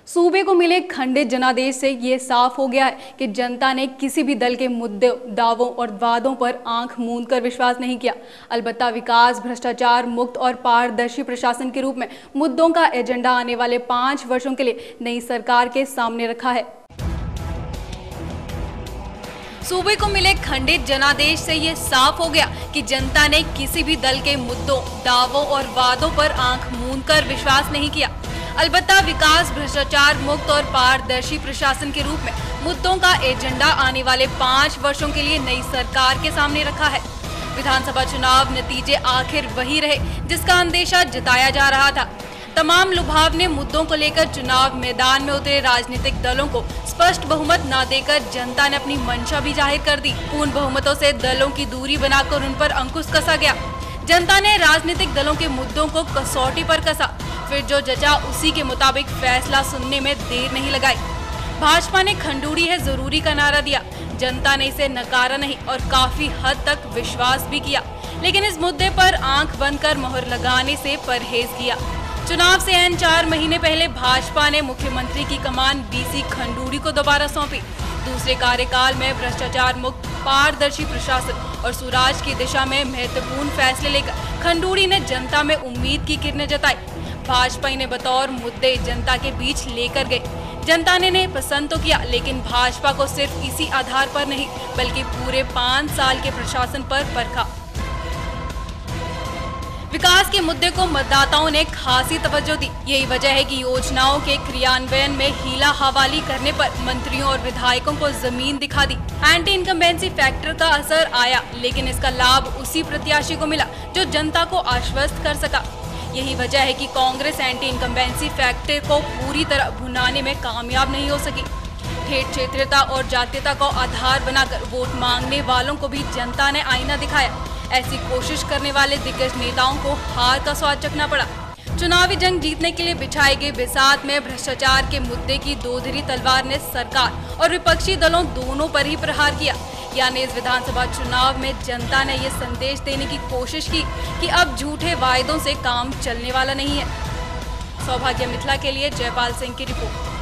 सूबे को मिले खंडित जनादेश से ये साफ हो गया है कि जनता ने किसी भी दल के मुद्दों, दावों और वादों पर आंख मूंद कर विश्वास नहीं किया। अलबत्ता विकास, भ्रष्टाचार मुक्त और पारदर्शी प्रशासन के रूप में मुद्दों का एजेंडा आने वाले 5 वर्षों के लिए नई सरकार के सामने रखा है। सूबे को मिले खंडित जनादेश से ये साफ हो गया कि जनता ने किसी भी दल के मुद्दों, दावों और वादों पर आंख मूंद कर विश्वास नहीं किया। अलबत्ता विकास, भ्रष्टाचार मुक्त और पारदर्शी प्रशासन के रूप में मुद्दों का एजेंडा आने वाले 5 वर्षों के लिए नई सरकार के सामने रखा है। विधानसभा चुनाव नतीजे आखिर वही रहे जिसका अंदेशा जताया जा रहा था। तमाम लुभावने मुद्दों को लेकर चुनाव मैदान में उतरे राजनीतिक दलों को स्पष्ट बहुमत न देकर जनता ने अपनी मंशा भी जाहिर कर दी। पूर्ण बहुमतों से दलों की दूरी बनाकर उन पर अंकुश कसा गया। जनता ने राजनीतिक दलों के मुद्दों को कसौटी पर कसा, फिर जो जचा उसी के मुताबिक फैसला सुनने में देर नहीं लगाई। भाजपा ने खंडूड़ी है जरूरी का नारा दिया। जनता ने इसे नकारा नहीं और काफी हद तक विश्वास भी किया, लेकिन इस मुद्दे पर आंख बंद कर मोहर लगाने से परहेज किया। चुनाव से 4 महीने पहले भाजपा ने मुख्यमंत्री की कमान बीसी खंडूड़ी को दोबारा सौंपी। दूसरे कार्यकाल में भ्रष्टाचार मुक्त, पारदर्शी प्रशासन और सुराज की दिशा में महत्वपूर्ण फैसले लेकर खंडूड़ी ने जनता में उम्मीद की किरणें जताई। भाजपा ने बतौर मुद्दे जनता के बीच लेकर गए। जनता ने इन्हें पसंद तो किया, लेकिन भाजपा को सिर्फ इसी आधार पर नहीं बल्कि पूरे 5 साल के प्रशासन पर परखा। विकास के मुद्दे को मतदाताओं ने खासी तवज्जो दी। यही वजह है कि योजनाओं के क्रियान्वयन में हीला हवाली करने पर मंत्रियों और विधायकों को जमीन दिखा दी। एंटी इनकम्बेंसी फैक्टर का असर आया, लेकिन इसका लाभ उसी प्रत्याशी को मिला जो जनता को आश्वस्त कर सका। यही वजह है कि कांग्रेस एंटी इनकम्बेंसी फैक्टर को पूरी तरह भुनाने में कामयाब नहीं हो सकी। ठेठ क्षेत्रीयता और जातीयता को आधार बनाकर वोट मांगने वालों को भी जनता ने आईना दिखाया। ऐसी कोशिश करने वाले दिग्गज नेताओं को हार का स्वाद चखना पड़ा। चुनावी जंग जीतने के लिए बिछाए गए बिसात में भ्रष्टाचार के मुद्दे की दोधारी तलवार ने सरकार और विपक्षी दलों दोनों पर ही प्रहार किया। यानी इस विधानसभा चुनाव में जनता ने ये संदेश देने की कोशिश की कि अब झूठे वायदों से काम चलने वाला नहीं है। सौभाग्य मिथिला के लिए जयपाल सिंह की रिपोर्ट।